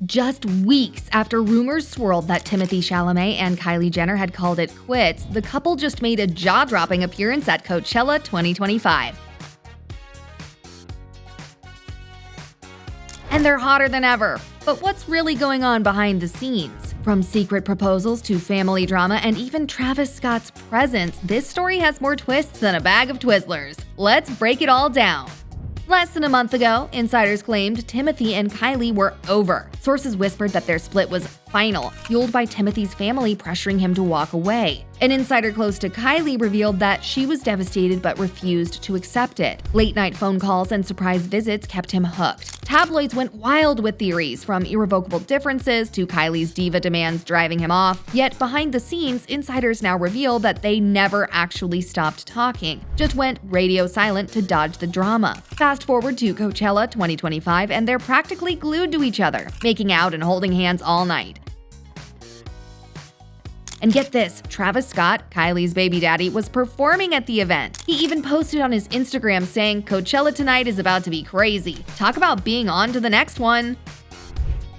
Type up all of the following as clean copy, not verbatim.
Just weeks after rumors swirled that Timothée Chalamet and Kylie Jenner had called it quits, the couple just made a jaw-dropping appearance at Coachella 2025. And they're hotter than ever. But what's really going on behind the scenes? From secret proposals to family drama and even Travis Scott's presence, this story has more twists than a bag of Twizzlers. Let's break it all down. Less than a month ago, insiders claimed Timothée and Kylie were over. Sources whispered that their split was final, fueled by Timothy's family pressuring him to walk away. An insider close to Kylie revealed that she was devastated but refused to accept it. Late-night phone calls and surprise visits kept him hooked. Tabloids went wild with theories, from irrevocable differences to Kylie's diva demands driving him off. Yet behind the scenes, insiders now reveal that they never actually stopped talking, just went radio silent to dodge the drama. Fast forward to Coachella 2025, and they're practically glued to each other, making out and holding hands all night. And get this, Travis Scott, Kylie's baby daddy, was performing at the event. He even posted on his Instagram saying, "Coachella tonight is about to be crazy. Talk about being on to the next one."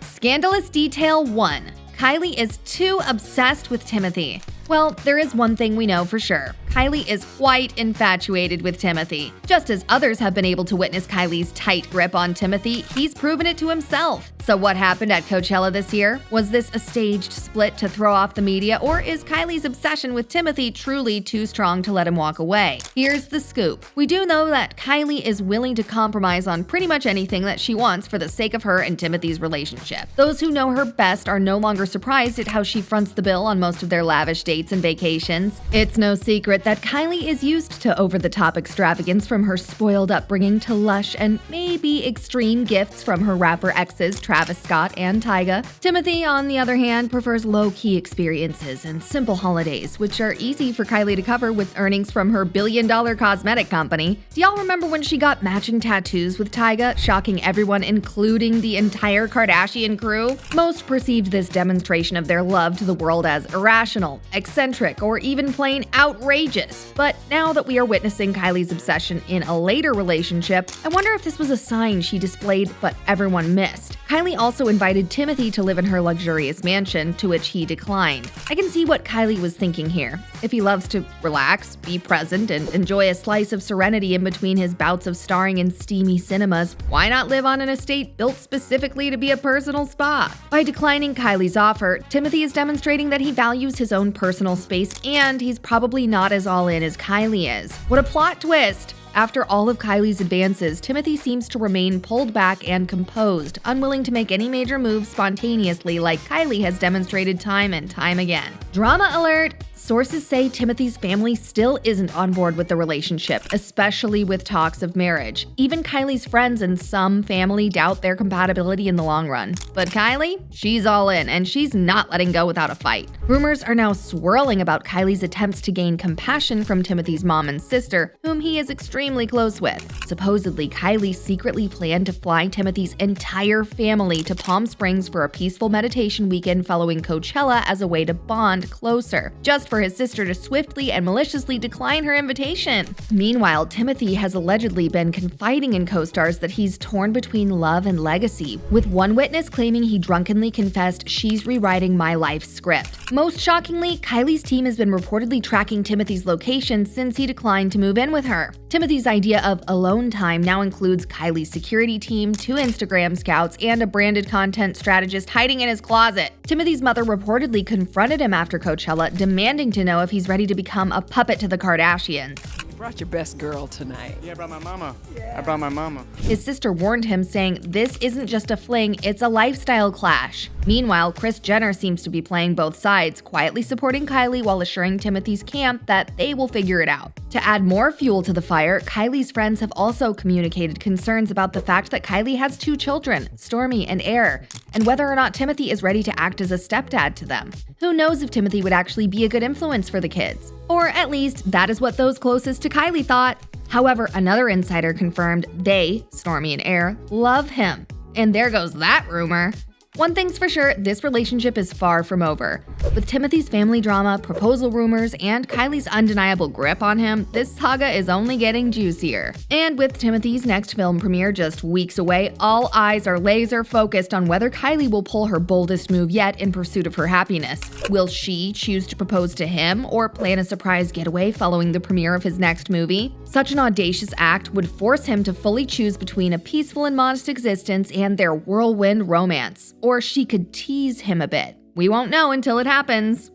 Scandalous detail 1. Kylie is too obsessed with Timothée. Well, there is one thing we know for sure. Kylie is quite infatuated with Timothée. Just as others have been able to witness Kylie's tight grip on Timothée, he's proven it to himself. So what happened at Coachella this year? Was this a staged split to throw off the media, or is Kylie's obsession with Timothée truly too strong to let him walk away? Here's the scoop. We do know that Kylie is willing to compromise on pretty much anything that she wants for the sake of her and Timothy's relationship. Those who know her best are no longer surprised at how she fronts the bill on most of their lavish dates and vacations. It's no secret that Kylie is used to over-the-top extravagance, from her spoiled upbringing to lush and maybe extreme gifts from her rapper exes Travis Scott and Tyga. Timothée, on the other hand, prefers low-key experiences and simple holidays, which are easy for Kylie to cover with earnings from her billion-dollar cosmetic company. Do y'all remember when she got matching tattoos with Tyga, shocking everyone, including the entire Kardashian crew? Most perceived this demonstration of their love to the world as irrational, eccentric, or even plain outrageous. But now that we are witnessing Kylie's obsession in a later relationship, I wonder if this was a sign she displayed but everyone missed. Kylie also invited Timothée to live in her luxurious mansion, to which he declined. I can see what Kylie was thinking here. If he loves to relax, be present, and enjoy a slice of serenity in between his bouts of starring in steamy cinemas, why not live on an estate built specifically to be a personal spa? By declining Kylie's offer, Timothée is demonstrating that he values his own personal space, and he's probably not as all in as Kylie is. What a plot twist! After all of Kylie's advances, Timothée seems to remain pulled back and composed, unwilling to make any major moves spontaneously like Kylie has demonstrated time and time again. Drama alert! Sources say Timothy's family still isn't on board with the relationship, especially with talks of marriage. Even Kylie's friends and some family doubt their compatibility in the long run. But Kylie? She's all in, and she's not letting go without a fight. Rumors are now swirling about Kylie's attempts to gain compassion from Timothy's mom and sister, whom he is extremely close with. Supposedly, Kylie secretly planned to fly Timothy's entire family to Palm Springs for a peaceful meditation weekend following Coachella as a way to bond closer, just for his sister to swiftly and maliciously decline her invitation. Meanwhile, Timothée has allegedly been confiding in co-stars that he's torn between love and legacy, with one witness claiming he drunkenly confessed, "She's rewriting my life script." Most shockingly, Kylie's team has been reportedly tracking Timothy's location since he declined to move in with her. Timothy's idea of alone time now includes Kylie's security team, 2 Instagram scouts, and a branded content strategist hiding in his closet. Timothy's mother reportedly confronted him after Coachella, demanding to know if he's ready to become a puppet to the Kardashians. You brought your best girl tonight. Yeah, I brought my mama. I brought my mama. His sister warned him, saying, "This isn't just a fling, it's a lifestyle clash." Meanwhile, Kris Jenner seems to be playing both sides, quietly supporting Kylie while assuring Timothy's camp that they will figure it out. To add more fuel to the fire, Kylie's friends have also communicated concerns about the fact that Kylie has 2 children, Stormi and Air, and whether or not Timothée is ready to act as a stepdad to them. Who knows if Timothée would actually be a good influence for the kids? Or at least, that is what those closest to Kylie thought. However, another insider confirmed they, Stormi and Air, love him. And there goes that rumor. One thing's for sure, this relationship is far from over. With Timothee's family drama, proposal rumors, and Kylie's undeniable grip on him, this saga is only getting juicier. And with Timothee's next film premiere just weeks away, all eyes are laser focused on whether Kylie will pull her boldest move yet in pursuit of her happiness. Will she choose to propose to him or plan a surprise getaway following the premiere of his next movie? Such an audacious act would force him to fully choose between a peaceful and modest existence and their whirlwind romance. Or she could tease him a bit. We won't know until it happens.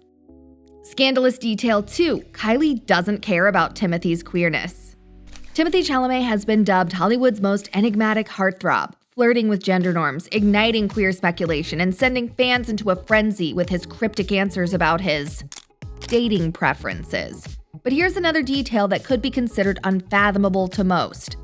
Scandalous detail 2. Kylie doesn't care about Timothee's queerness. Timothée Chalamet has been dubbed Hollywood's most enigmatic heartthrob, flirting with gender norms, igniting queer speculation, and sending fans into a frenzy with his cryptic answers about his dating preferences. But here's another detail that could be considered unfathomable to most.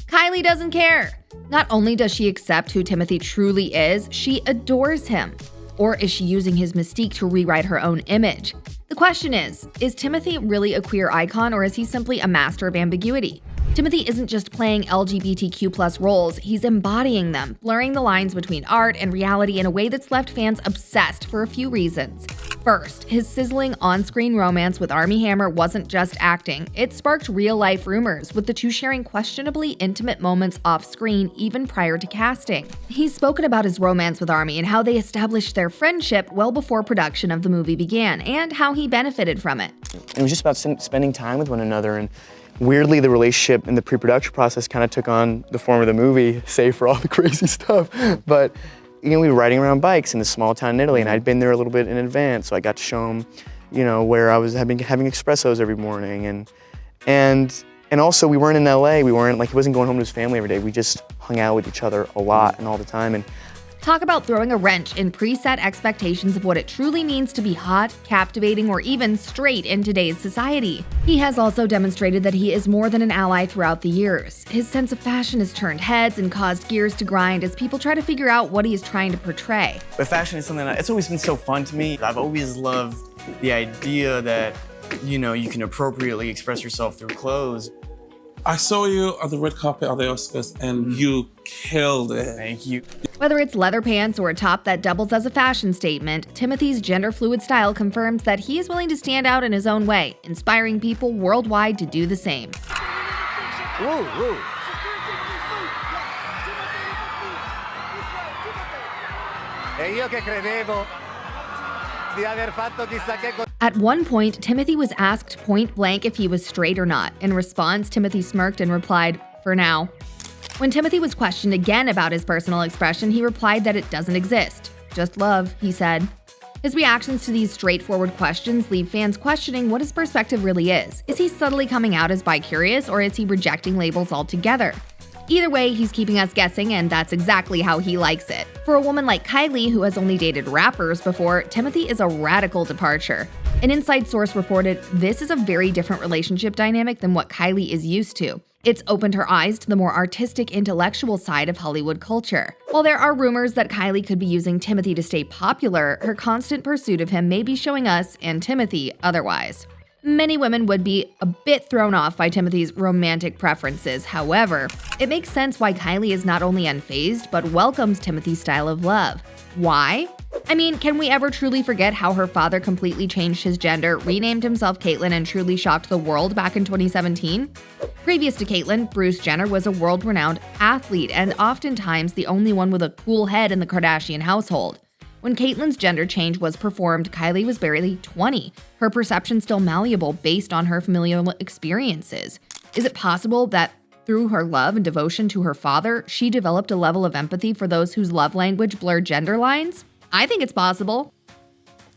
Kylie doesn't care. Not only does she accept who Timothée truly is, she adores him. Or is she using his mystique to rewrite her own image? The question is Timothée really a queer icon, or is he simply a master of ambiguity? Timothée isn't just playing LGBTQ+ roles, he's embodying them, blurring the lines between art and reality in a way that's left fans obsessed for a few reasons. First, his sizzling on-screen romance with Armie Hammer wasn't just acting, it sparked real-life rumors, with the two sharing questionably intimate moments off-screen even prior to casting. He's spoken about his romance with Armie and how they established their friendship well before production of the movie began, and how he benefited from it. It was just about spending time with one another, and weirdly, the relationship in the pre-production process kind of took on the form of the movie, save for all the crazy stuff. But, we were riding around bikes in this small town in Italy, and I'd been there a little bit in advance, so I got to show him, where I was having espressos every morning, and also we weren't in LA. We weren't he wasn't going home to his family every day. We just hung out with each other a lot and all the time. And talk about throwing a wrench in preset expectations of what it truly means to be hot, captivating, or even straight in today's society. He has also demonstrated that he is more than an ally throughout the years. His sense of fashion has turned heads and caused gears to grind as people try to figure out what he is trying to portray. But fashion is something it's always been so fun to me. I've always loved the idea that, you can appropriately express yourself through clothes. I saw you on the red carpet of the Oscars and you killed it. Thank you. Whether it's leather pants or a top that doubles as a fashion statement, Timothee's gender-fluid style confirms that he is willing to stand out in his own way, inspiring people worldwide to do the same. Woo, woo. E io che credevo di aver fatto chissà che cosa. At one point, Timothée was asked point blank if he was straight or not. In response, Timothée smirked and replied, "For now." When Timothée was questioned again about his personal expression, he replied that it doesn't exist. Just love, he said. His reactions to these straightforward questions leave fans questioning what his perspective really is. Is he subtly coming out as bi-curious, or is he rejecting labels altogether? Either way, he's keeping us guessing, and that's exactly how he likes it. For a woman like Kylie, who has only dated rappers before, Timothée is a radical departure. An inside source reported, "This is a very different relationship dynamic than what Kylie is used to. It's opened her eyes to the more artistic, intellectual side of Hollywood culture." While there are rumors that Kylie could be using Timothée to stay popular, her constant pursuit of him may be showing us, and Timothée, otherwise. Many women would be a bit thrown off by Timothée's romantic preferences. However, it makes sense why Kylie is not only unfazed, but welcomes Timothée's style of love. Why? I mean, can we ever truly forget how her father completely changed his gender, renamed himself Caitlyn, and truly shocked the world back in 2017? Previous to Caitlyn, Bruce Jenner was a world-renowned athlete and oftentimes the only one with a cool head in the Kardashian household. When Caitlyn's gender change was performed, Kylie was barely 20, her perception still malleable based on her familial experiences. Is it possible that through her love and devotion to her father, she developed a level of empathy for those whose love language blurred gender lines? I think it's possible.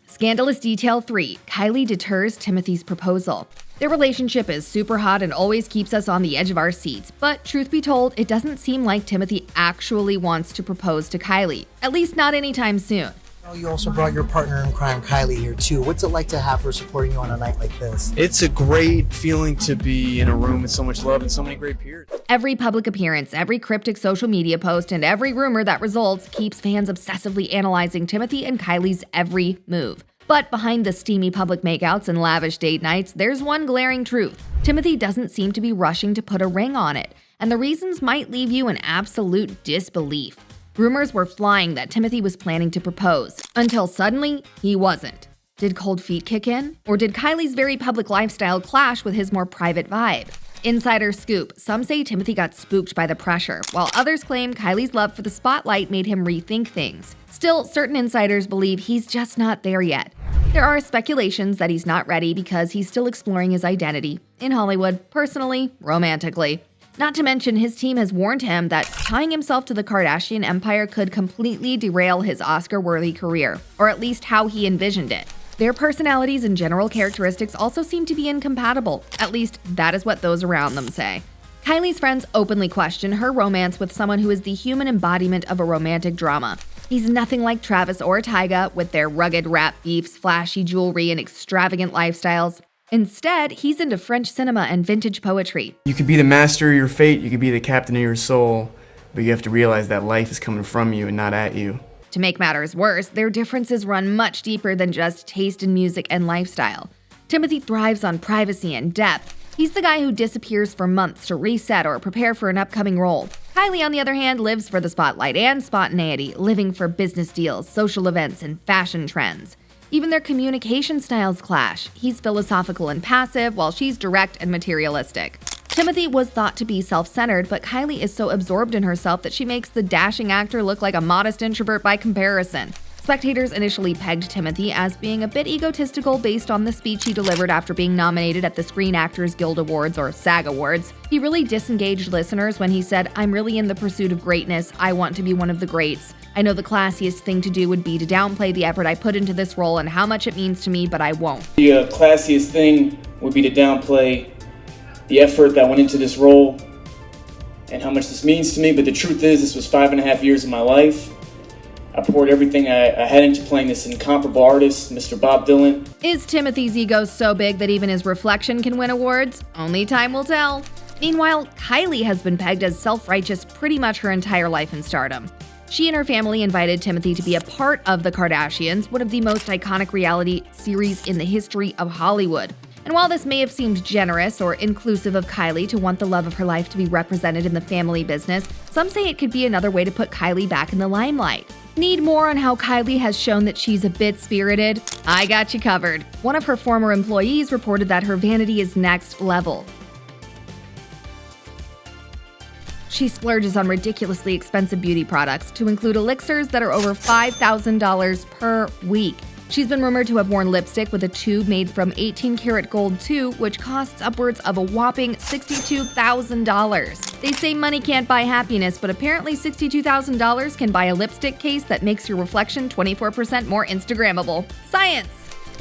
Scandalous detail 3. Kylie deters Timothée's proposal. Their relationship is super hot and always keeps us on the edge of our seats, but truth be told, it doesn't seem like Timothée actually wants to propose to Kylie, at least not anytime soon. You also brought your partner in crime, Kylie, here too. What's it like to have her supporting you on a night like this? It's a great feeling to be in a room with so much love and so many great peers. Every public appearance, every cryptic social media post, and every rumor that results keeps fans obsessively analyzing Timothée and Kylie's every move. But behind the steamy public makeouts and lavish date nights, there's one glaring truth. Timothée doesn't seem to be rushing to put a ring on it, and the reasons might leave you in absolute disbelief. Rumors were flying that Timothée was planning to propose, until suddenly, he wasn't. Did cold feet kick in? Or did Kylie's very public lifestyle clash with his more private vibe? Insider scoop, some say Timothée got spooked by the pressure, while others claim Kylie's love for the spotlight made him rethink things. Still, certain insiders believe he's just not there yet. There are speculations that he's not ready because he's still exploring his identity, in Hollywood, personally, romantically. Not to mention, his team has warned him that tying himself to the Kardashian empire could completely derail his Oscar-worthy career, or at least how he envisioned it. Their personalities and general characteristics also seem to be incompatible, at least that is what those around them say. Kylie's friends openly question her romance with someone who is the human embodiment of a romantic drama. He's nothing like Travis or Tyga with their rugged rap beefs, flashy jewelry, and extravagant lifestyles. Instead, he's into French cinema and vintage poetry. You could be the master of your fate, you could be the captain of your soul, but you have to realize that life is coming from you and not at you. To make matters worse, their differences run much deeper than just taste in music and lifestyle. Timothée thrives on privacy and depth. He's the guy who disappears for months to reset or prepare for an upcoming role. Kylie, on the other hand, lives for the spotlight and spontaneity, living for business deals, social events, and fashion trends. Even their communication styles clash. He's philosophical and passive, while she's direct and materialistic. Timothée was thought to be self-centered, but Kylie is so absorbed in herself that she makes the dashing actor look like a modest introvert by comparison. Spectators initially pegged Timothée as being a bit egotistical based on the speech he delivered after being nominated at the Screen Actors Guild Awards, or SAG Awards. He really disengaged listeners when he said, "I'm really in the pursuit of greatness. I want to be one of the greats. I know the classiest thing to do would be to downplay the effort I put into this role and how much it means to me, but I won't." The classiest thing would be to downplay the effort that went into this role and how much this means to me, but the truth is this was 5.5 years of my life. I poured everything I had into playing this incomparable artist, Mr. Bob Dylan. Is Timothée's ego so big that even his reflection can win awards? Only time will tell. Meanwhile, Kylie has been pegged as self-righteous pretty much her entire life in stardom. She and her family invited Timothée to be a part of The Kardashians, one of the most iconic reality series in the history of Hollywood. And while this may have seemed generous or inclusive of Kylie to want the love of her life to be represented in the family business, some say it could be another way to put Kylie back in the limelight. Need more on how Kylie has shown that she's a bit spirited? I got you covered. One of her former employees reported that her vanity is next level. She splurges on ridiculously expensive beauty products, to include elixirs that are over $5,000 per week. She's been rumored to have worn lipstick with a tube made from 18-karat gold too, which costs upwards of a whopping $62,000. They say money can't buy happiness, but apparently $62,000 can buy a lipstick case that makes your reflection 24% more Instagrammable. Science!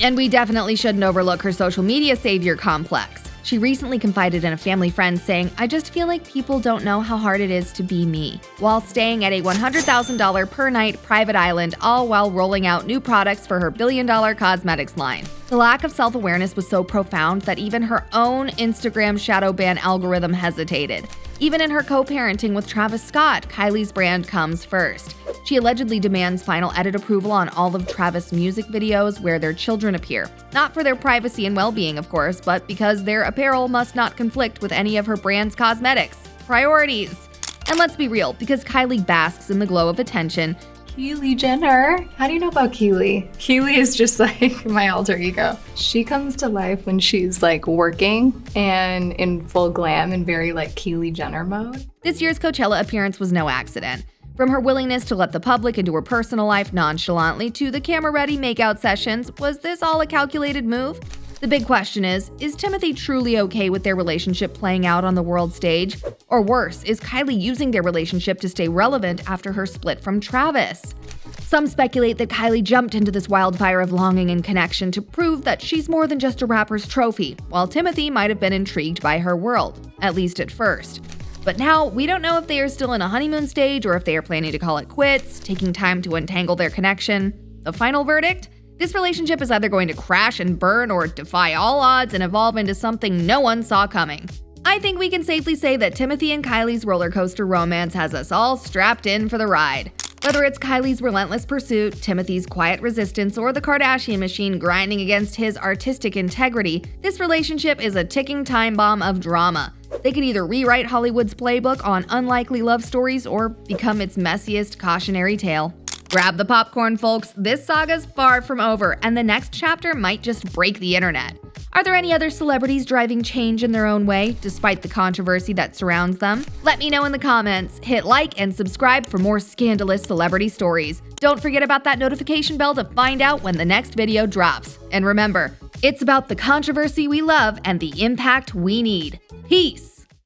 And we definitely shouldn't overlook her social media savior complex. She recently confided in a family friend saying, "I just feel like people don't know how hard it is to be me," while staying at a $100,000 per night private island, all while rolling out new products for her billion-dollar cosmetics line. The lack of self-awareness was so profound that even her own Instagram shadow ban algorithm hesitated. Even in her co-parenting with Travis Scott, Kylie's brand comes first. She allegedly demands final edit approval on all of Travis' music videos where their children appear. Not for their privacy and well-being, of course, but because their apparel must not conflict with any of her brand's cosmetics. Priorities. And let's be real, because Kylie basks in the glow of attention, Kylie Jenner. How do you know about Kylie? Kylie is just like my alter ego. She comes to life when she's like working and in full glam and very like Kylie Jenner mode. This year's Coachella appearance was no accident. From her willingness to let the public into her personal life nonchalantly to the camera-ready makeout sessions, was this all a calculated move? The big question is Timothée truly okay with their relationship playing out on the world stage? Or worse, is Kylie using their relationship to stay relevant after her split from Travis? Some speculate that Kylie jumped into this wildfire of longing and connection to prove that she's more than just a rapper's trophy, while Timothée might have been intrigued by her world, at least at first. But now, we don't know if they are still in a honeymoon stage or if they are planning to call it quits, taking time to untangle their connection. The final verdict? This relationship is either going to crash and burn or defy all odds and evolve into something no one saw coming. I think we can safely say that Timothée and Kylie's roller coaster romance has us all strapped in for the ride. Whether it's Kylie's relentless pursuit, Timothee's quiet resistance, or the Kardashian machine grinding against his artistic integrity, this relationship is a ticking time bomb of drama. They could either rewrite Hollywood's playbook on unlikely love stories or become its messiest cautionary tale. Grab the popcorn, folks. This saga's far from over, and the next chapter might just break the internet. Are there any other celebrities driving change in their own way, despite the controversy that surrounds them? Let me know in the comments. Hit like and subscribe for more scandalous celebrity stories. Don't forget about that notification bell to find out when the next video drops. And remember, it's about the controversy we love and the impact we need. Peace!